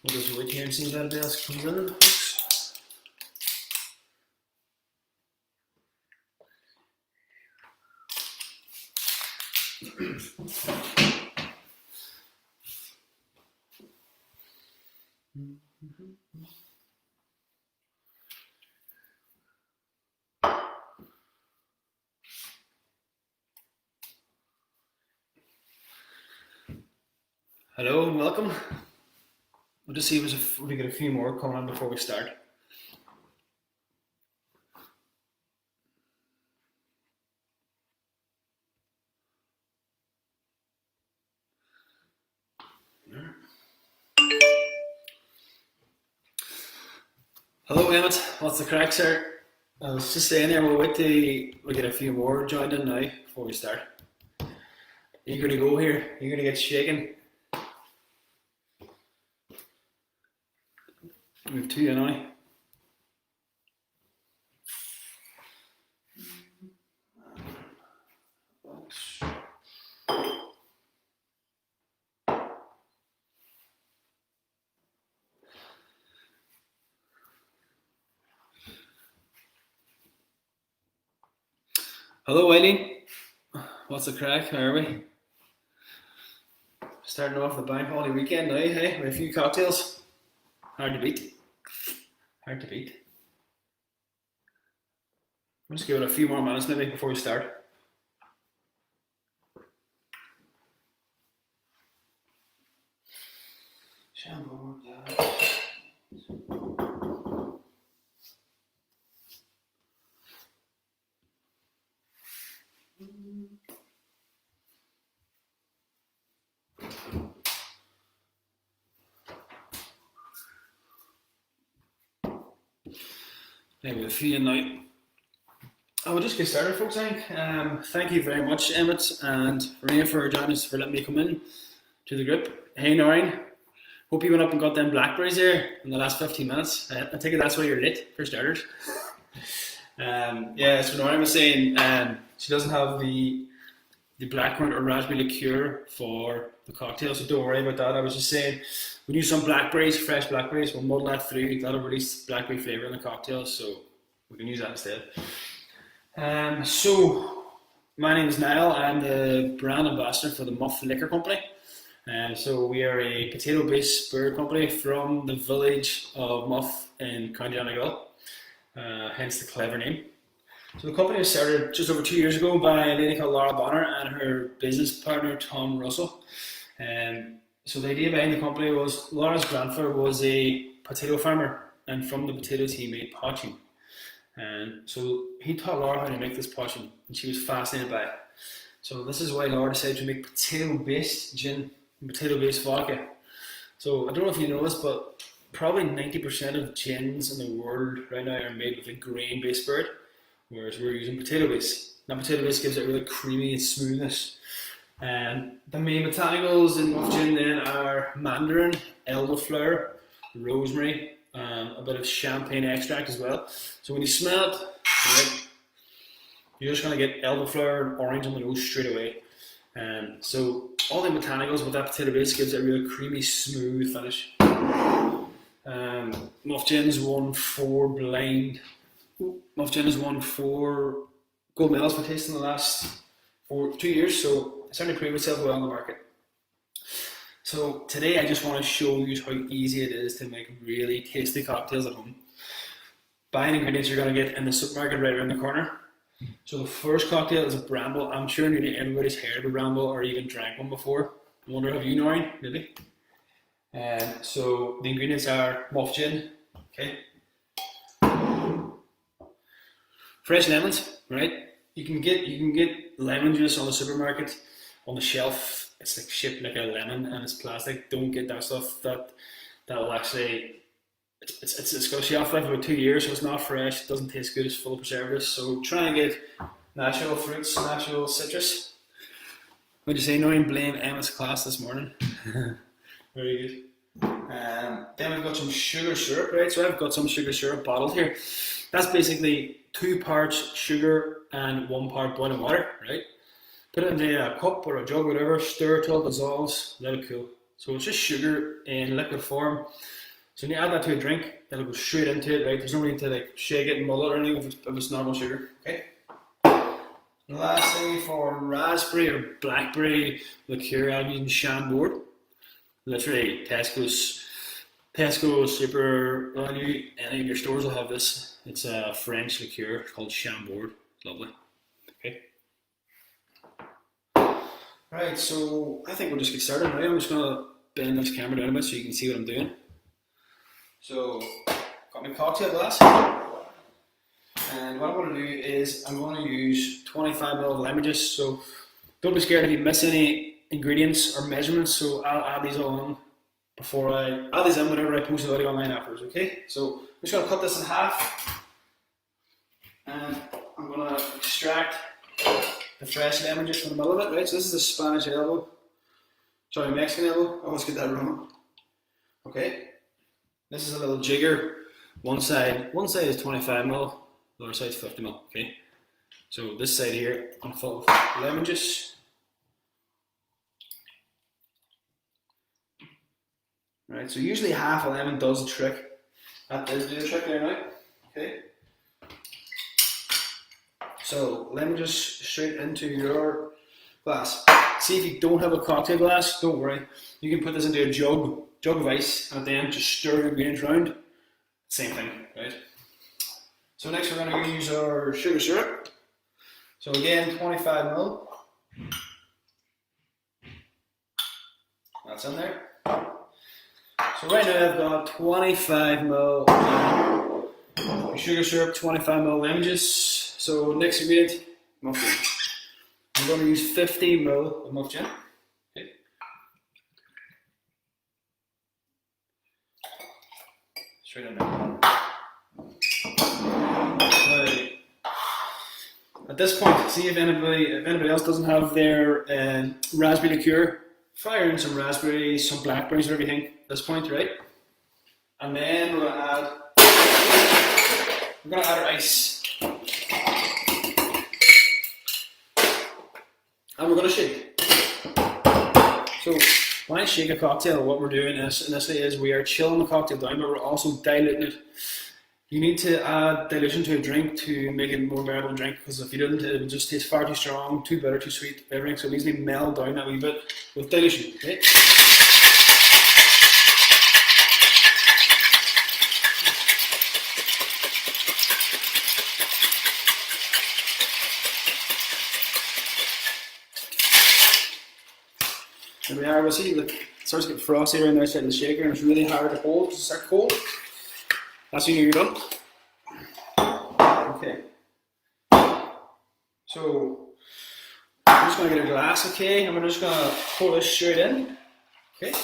We'll just wait here and see if anybody else comes in, folks. Hello and welcome. We'll just see if we get a few more coming on before we start. Hello Emmett, what's the crack, sir? I was just saying there, we'll wait till we get a few more joined in now before we start. Eager to go here, eager to get shaken. We have two now. Hello Eileen, what's the crack? How are we? Starting off the bank holiday weekend now, hey? With a few cocktails. Hard to beat. Hard to beat. I'll just give it a few more minutes maybe before we start. Maybe a few now. I will just get started, folks. Thank you very much, Emmett and Rena, for joining us, for letting me come in to the group. Hey, Noreen. Hope you went up and got them blackberries there in the last 15 minutes. I take it that's why you're late, for starters. Yeah, so Noreen was saying she doesn't have the blackcurrant or raspberry liqueur for the cocktail, so don't worry about that. I was just saying we need some blackberries, fresh blackberries. We'll muddle that through. That'll release blackberry flavour in the cocktail, so we can use that instead. So my name is Niall. I'm the brand ambassador for the Muff Liquor Company. So we are a potato-based spirit company from the village of Muff in County Donegal, hence the clever name. So the company was started just over 2 years ago by a lady called Laura Bonner and her business partner Tom Russell. So the idea behind the company was Laura's grandfather was a potato farmer, and from the potatoes he made poaching. And so he taught Laura how to make this poaching, and she was fascinated by it. So this is why Laura decided to make potato-based gin and potato-based vodka. So I don't know if you know this, but probably 90% of gins in the world right now are made with a grain-based spirit, whereas we're using potato-based. Now potato-based gives it really creamy smoothness. And the main botanicals in Muff gin then are mandarin, elderflower, rosemary, a bit of champagne extract as well. So when you smell it, right, you're just going to get elderflower and orange on the nose straight away. So all the botanicals with that potato base gives it a really creamy, smooth finish. Muff Gin has won 4 gold medals for taste in the last 2 years, so it's starting to prove itself well on the market. So today I just want to show you how easy it is to make really tasty cocktails at home. Buying ingredients you're going to get in the supermarket right around the corner. So the first cocktail is a bramble. I'm sure nearly everybody's heard of a bramble or even drank one before. I wonder, have you, Noreen? Maybe? So the ingredients are Muff Gin, okay? Fresh lemons, right? You can get lemon juice on the supermarket on the shelf. It's like shaped like a lemon and it's plastic. Don't get that stuff. That will actually it's got a shelf life of about 2 years, so it's not fresh. It doesn't taste good. It's full of preservatives. So try and get natural fruits, natural citrus. What did you say? No one blame Emma's class this morning. Very good. Then we've got some sugar syrup, right? So I've got some sugar syrup bottled here. That's basically 2 parts sugar and 1 part boiling water, right? Put it into a cup or a jug, whatever, stir till it dissolves, let it cool. So it's just sugar in liquid form. So when you add that to a drink, it'll go straight into it, right? There's no need to like shake it and mull it or anything if it's normal sugar, okay? And lastly, for raspberry or blackberry liqueur, I'm using Chambord. Literally, Tesco, Super Value, any of your stores will have this. It's a French liqueur called Chambord. Lovely. Okay. Right, so I think we'll just get started now. I'm just gonna bend this camera down a bit so you can see what I'm doing. So, got my cocktail glass, and what I'm going to do is I'm going to use 25 ml of lemon juice. So don't be scared if you miss any ingredients or measurements. So I'll add these on before I add these in whenever I post the video online afterwards. Okay, so I'm just going to cut this in half, and I'm going to extract the fresh lemon juice from the middle of it. Right, so this is the Spanish elbow. Sorry, Mexican elbow. I always get that wrong. Okay. This is a little jigger. One side is 25 ml, the other side is 50 ml. Okay, so this side here, I'm gonna fill it with lemon juice. Right, so usually half a lemon does the trick. That does do the trick there now. Okay, so lemon juice straight into your glass. See, if you don't have a cocktail glass, don't worry. You can put this into a jug of ice, and then just stir the ingredients around. Same thing, right? So next we're going to use our sugar syrup. So again, 25 ml. That's in there. So right now I've got 25 ml sugar syrup, 25 ml lemon juice. So next ingredient, muff gin. I'm going to use 50 ml of muff gin. Straight in there. Now, at this point, see if anybody else doesn't have their raspberry liqueur. Fire in some raspberries, some blackberries, and everything. At this point, right? And then we're gonna add our ice, and we're gonna shake. So, when I shake a cocktail, what we're doing initially is we are chilling the cocktail down, but we're also diluting it. You need to add dilution to a drink to make it a more bearable drink, because if you didn't, it would just taste far too strong, too bitter, too sweet, everything. So it needs to be mellowed down a wee bit with dilution. Okay? There we are. We'll see, look, it starts to get frosty around the outside of the shaker, and it's really hard to hold because it's start cold. That's when you're done. Okay. So I'm just going to get a glass, okay, and we're just going to pour this straight in. Okay.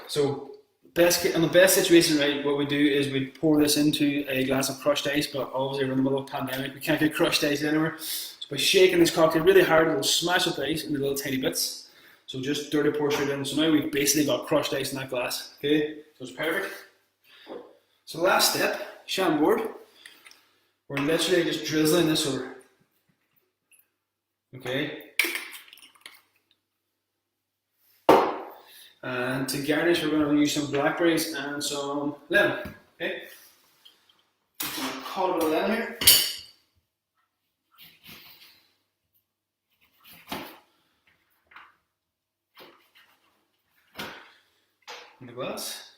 So in the best situation, right, what we do is we pour this into a glass of crushed ice, but obviously we're in the middle of a pandemic, we can't get crushed ice anywhere. So by shaking this cocktail really hard, it will smash up the ice into little tiny bits. So just dirty pour straight in. So now we've basically got crushed ice in that glass. Okay, so it's perfect. So the last step, Chambord. We're literally just drizzling this over. Okay. And to garnish, we're going to use some blackberries and some lemon. Okay. I'm going to cut a bit of lemon here. In the glass.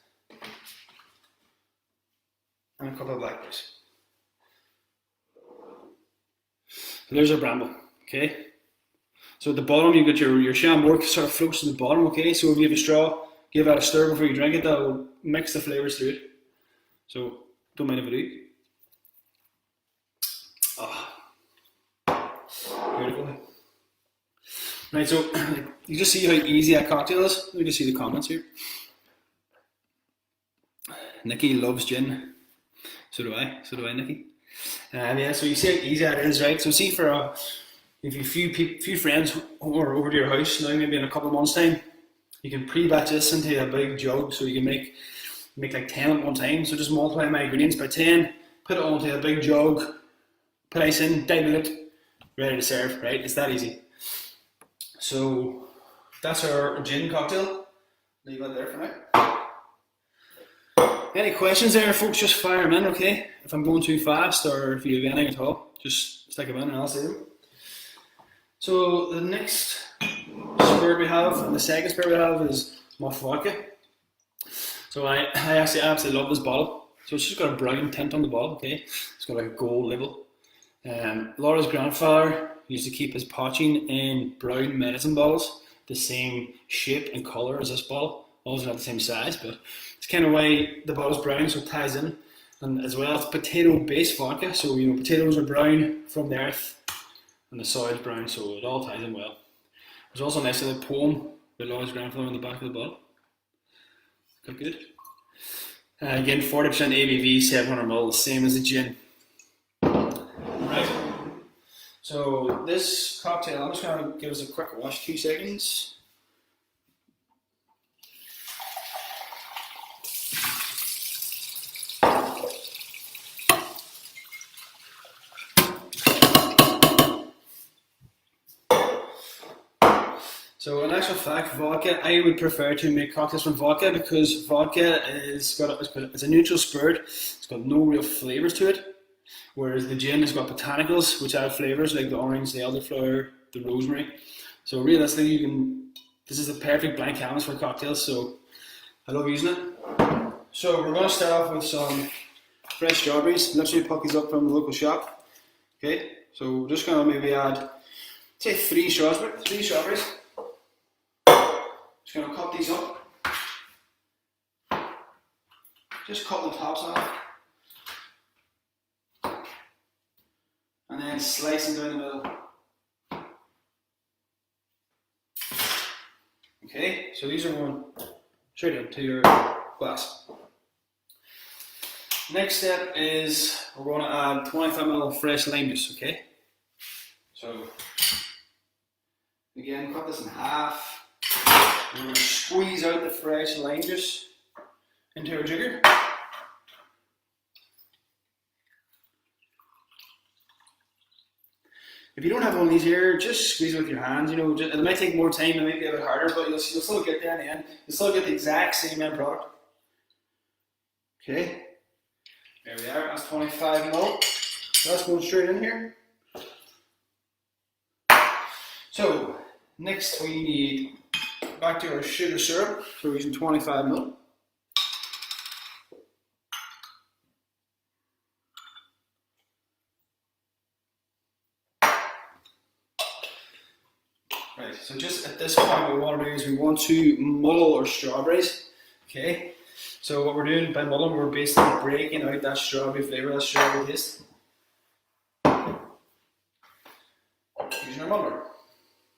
And a couple of blackberries. So there's our bramble. Okay. So at the bottom you've got your Chambord sort of floats to the bottom, okay? So if you have a straw, give that a stir before you drink it, that will mix the flavours through it. So don't mind if I do. Oh, beautiful. Right, so you just see how easy that cocktail is. Let me just see the comments here. Nikki loves gin. So do I, Nikki. Yeah, so you see how easy that is, right? So see if you few friends who are over to your house now, maybe in a couple of months' time, you can pre-batch this into a big jug, so you can make like 10 at one time. So just multiply my ingredients by 10, put it onto a big jug, put ice in, dilute it, ready to serve, right? It's that easy. So that's our gin cocktail. Leave that there for now. Any questions there, folks? Just fire them in, okay? If I'm going too fast or if you have anything at all, just stick them in and I'll see them. So the next spirit we have, and the second spirit we have, is Muff vodka. So I actually absolutely love this bottle. So it's just got a brown tint on the bottle, okay? It's got like a gold label. Laura's grandfather used to keep his poaching in brown medicine bottles, the same shape and colour as this bottle. Obviously not the same size, but it's kind of why the bottle's brown, so it ties in. And as well, it's potato-based vodka, so you know potatoes are brown from the earth, and the soil's brown, so it all ties in well. There's also a nice little poem by Laura's grandfather on the back of the bottle. Quite good. Again, 40% ABV, 700ml, the same as the gin. Right. So this cocktail, I'm just going to give us a quick wash, 2 seconds. So in actual fact, vodka, I would prefer to make cocktails from vodka because vodka it's a neutral spirit. It's got no real flavours to it. Whereas the gin has got botanicals, which add flavours like the orange, the elderflower, the rosemary. So realistically, this is the perfect blank canvas for cocktails. So I love using it. So we're going to start off with some fresh strawberries. Literally pick these up from the local shop. Okay. So we're just going to maybe add, say, 3 strawberries. Just going to cut these up. Just cut the tops off. And then slice them down the middle. Okay, so these are going straight into your glass. Next step is we're going to add 25ml fresh lime juice, okay? So, again, cut this in half. We're going to squeeze out the fresh lime juice into our jigger. If you don't have one of these here, just squeeze it with your hands. You know, it might take more time, it might be a bit harder, but you'll still get there in the end. You'll still get the exact same end product. Okay, there we are. That's 25ml. So that's going straight in here. So next we need back to our sugar syrup. So we're using 25ml. Right, so just at this point what we want to do is we want to muddle our strawberries. Okay, so what we're doing by muddling, we're basically breaking out that strawberry flavour, that strawberry taste. Using our muddler.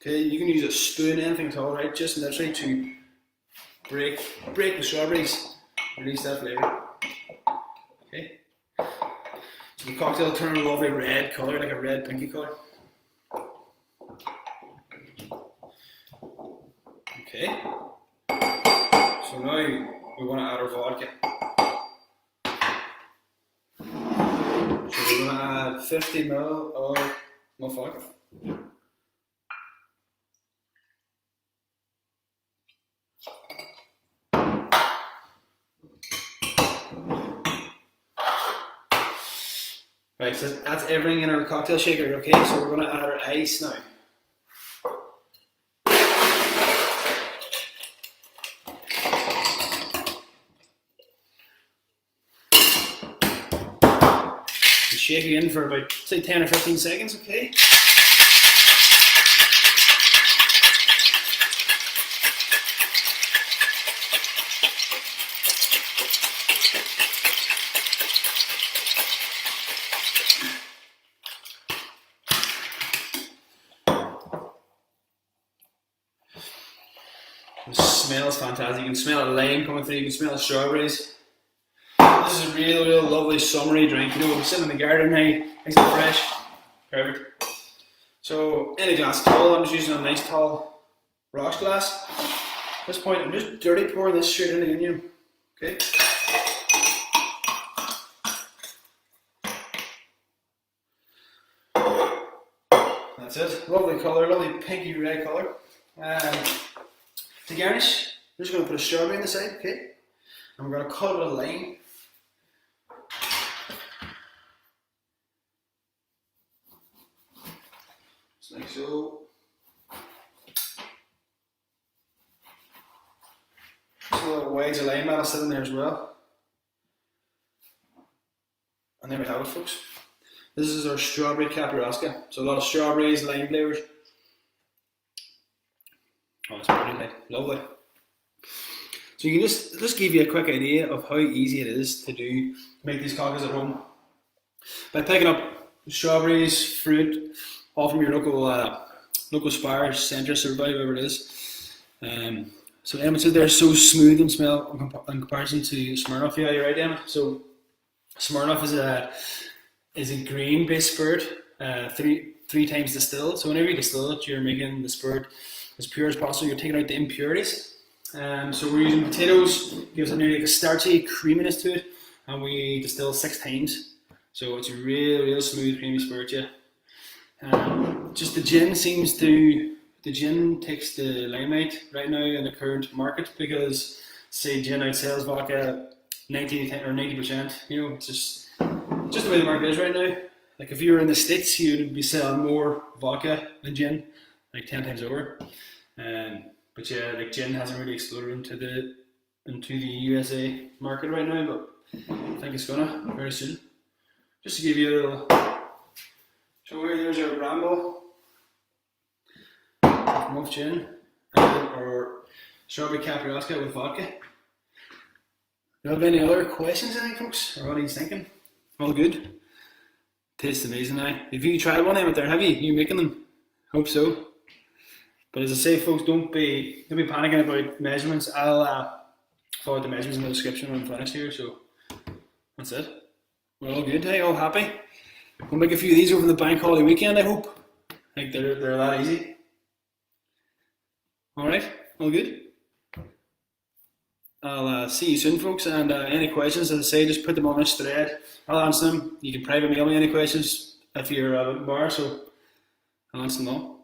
Okay, you can use a spoon, anything at all, right? Just literally to break the strawberries, release that flavour. Okay, so the cocktail will turn a lovely red colour, like a red pinky colour. Okay, so now we want to add our vodka. So we're going to add 50ml of Muff vodka. Right, so that's everything in our cocktail shaker, okay? So we're going to add our ice now. Shake it in for about, say, 10 or 15 seconds, okay? The smell is fantastic. You can smell the lime coming through, you can smell the strawberries. This is a real lovely summery drink. You know, we're sitting in the garden now, nice and fresh. Perfect. So, in a glass tall, I'm just using a nice tall rocks glass. At this point, I'm just dirty pouring this straight into the onion. Okay. That's it. Lovely colour, lovely pinky red colour. To garnish, I'm just going to put a strawberry on the side, okay? And we're going to cut it a line. Just like so. Just a little wedge of lime that'll sit in there as well. And there we have it, folks. This is our strawberry caparosca. So a lot of strawberries, lime flavours. Oh, it's pretty like, lovely. So you can just give you a quick idea of how easy it is to make these cocktails at home. By picking up strawberries, fruit, all from your local Spar, Centris, or whatever it is. So Emma said they're so smooth and smell in comparison to Smirnoff. Yeah, you're right, Emma. So Smirnoff is a grain-based spirit, three times distilled. So whenever you distill it, you're making the spirit as pure as possible. You're taking out the impurities. So we're using potatoes, gives it nearly like a starchy creaminess to it, and we distill 6 times. So it's a real smooth, creamy spirit, yeah. Just the gin takes the limelight right now in the current market because, say, gin outsells vodka 90%. You know, it's just the way the market is right now. Like if you were in the States, you'd be selling more vodka than gin, like 10 times over. But yeah, like gin hasn't really exploded into the USA market right now, but I think it's gonna very soon. Just to give you a little show here, there's our Rambo Muff gin or strawberry caparosca with vodka. Do you have any other questions, I think, folks? Or what are you thinking? All good? Tastes amazing now. Have you tried one out there? Have you? You making them? Hope so. But as I say, folks, don't be panicking about measurements. I'll forward the measurements in the description when I'm finished here. So that's it. We're all good. Hey, all happy. We'll make a few of these over the bank holiday weekend, I hope. I think they're that easy. All right, all good. I'll see you soon, folks. And any questions, as I say, just put them on this thread. I'll answer them. You can private mail me any questions if you're at a bar, so I'll answer them all.